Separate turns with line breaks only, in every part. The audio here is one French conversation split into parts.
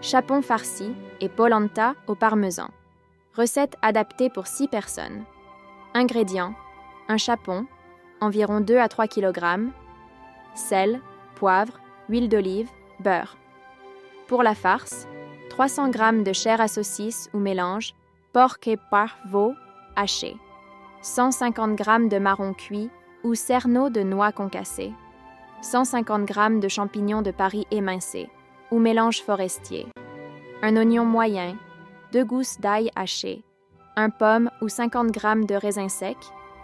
chapon farci et polenta au parmesan. Recette adaptée pour 6 personnes. Ingrédients: un chapon, environ 2 à 3 kg, sel, poivre, huile d'olive, beurre. Pour la farce, 300 g de chair à saucisse ou mélange, porc et veau haché, 150 g de marron cuit ou cerneau de noix concassées, 150 g de champignons de Paris émincés ou mélange forestier, un oignon moyen, 2 gousses d'ail haché, un pomme ou 50 g de raisin sec,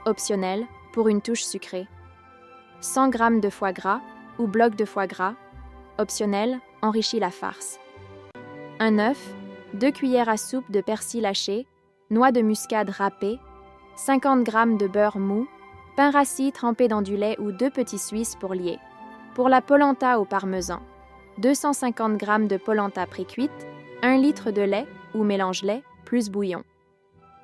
optionnel pour une touche sucrée, 100 g de foie gras ou bloc de foie gras, optionnel, enrichit la farce. Un œuf, 2 cuillères à soupe de persil haché, noix de muscade râpée, 50 g de beurre mou, pain rassis trempé dans du lait ou 2 petits suisses pour lier. Pour la polenta au parmesan, 250 g de polenta pré-cuite, 1 litre de lait ou mélange lait plus bouillon,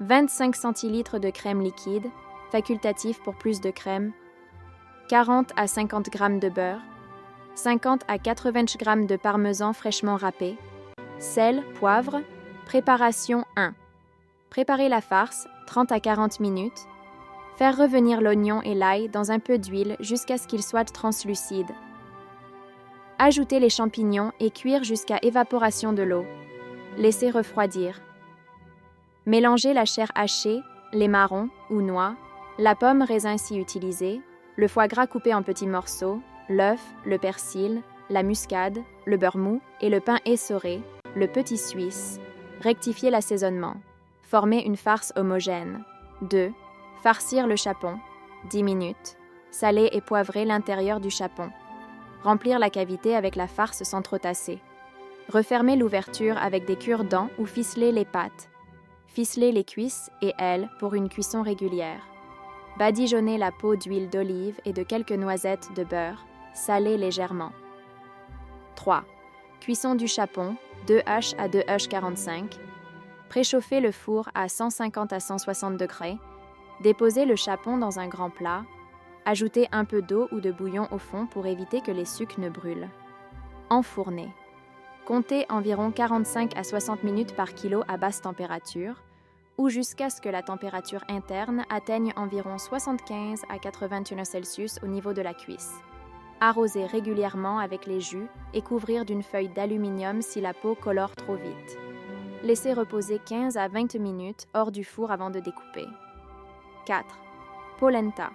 25 centilitres de crème liquide, facultatif pour plus de crème, 40 à 50 g de beurre, 50 à 80 g de parmesan fraîchement râpé, sel, poivre. Préparation 1. Préparer la farce 30 à 40 minutes. Faire revenir l'oignon et l'ail dans un peu d'huile jusqu'à ce qu'ils soient translucides. Ajouter les champignons et cuire jusqu'à évaporation de l'eau. Laisser refroidir. Mélanger la chair hachée, les marrons ou noix, la pomme raisin si utilisée, le foie gras coupé en petits morceaux, l'œuf, le persil, la muscade, le beurre mou et le pain essoré, le petit suisse. Rectifier l'assaisonnement. Former une farce homogène. 2. Farcir le chapon. 10 minutes. Saler et poivrer l'intérieur du chapon. Remplir la cavité avec la farce sans trop tasser. Refermer l'ouverture avec des cure-dents ou ficeler les pattes. Ficeler les cuisses et ailes pour une cuisson régulière. Badigeonner la peau d'huile d'olive et de quelques noisettes de beurre. Saler légèrement. 3. Cuisson du chapon, 2H à 2H45. Préchauffer le four à 150 à 160 degrés. Déposer le chapon dans un grand plat. Ajouter un peu d'eau ou de bouillon au fond pour éviter que les sucs ne brûlent. Enfourner. Comptez environ 45 à 60 minutes par kilo à basse température ou jusqu'à ce que la température interne atteigne environ 75 à 81 Celsius au niveau de la cuisse. Arroser régulièrement avec les jus et couvrir d'une feuille d'aluminium si la peau colore trop vite. Laisser reposer 15 à 20 minutes hors du four avant de découper. 4. Polenta.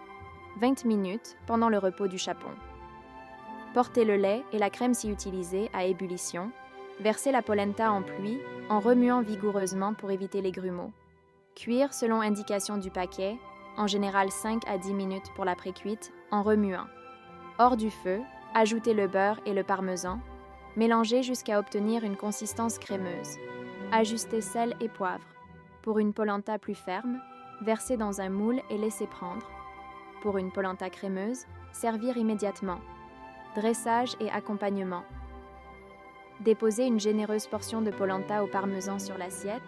20 minutes pendant le repos du chapon. Porter le lait et la crème si utilisée à ébullition. Verser la polenta en pluie en remuant vigoureusement pour éviter les grumeaux. Cuire selon indication du paquet, en général 5 à 10 minutes pour la pré-cuite, en remuant. Hors du feu, ajoutez le beurre et le parmesan. Mélangez jusqu'à obtenir une consistance crémeuse. Ajustez sel et poivre. Pour une polenta plus ferme, versez dans un moule et laissez prendre. Pour une polenta crémeuse, servir immédiatement. Dressage et accompagnement. Déposez une généreuse portion de polenta au parmesan sur l'assiette,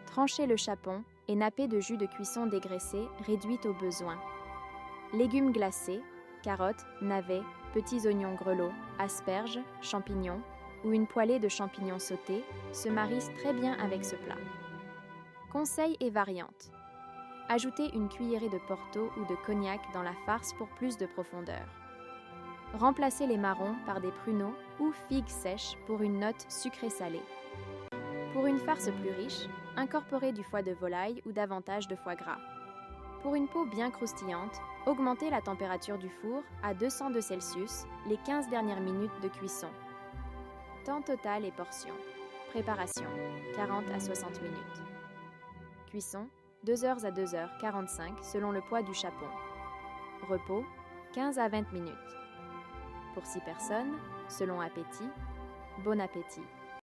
tranchez le chapon et nappez de jus de cuisson dégraissé réduit au besoin. Légumes glacés, carottes, navets, petits oignons grelots, asperges, champignons ou une poêlée de champignons sautés se marient très bien avec ce plat. Conseils et variantes. Ajoutez une cuillerée de Porto ou de cognac dans la farce pour plus de profondeur. Remplacez les marrons par des pruneaux ou figues sèches pour une note sucrée-salée. Pour une farce plus riche, incorporez du foie de volaille ou davantage de foie gras. Pour une peau bien croustillante, augmentez la température du four à 202 Celsius les 15 dernières minutes de cuisson. Temps total et portions. Préparation, 40 à 60 minutes. Cuisson, 2h à 2h45 selon le poids du chapon. Repos, 15 à 20 minutes. Pour 6 personnes, selon appétit, bon appétit.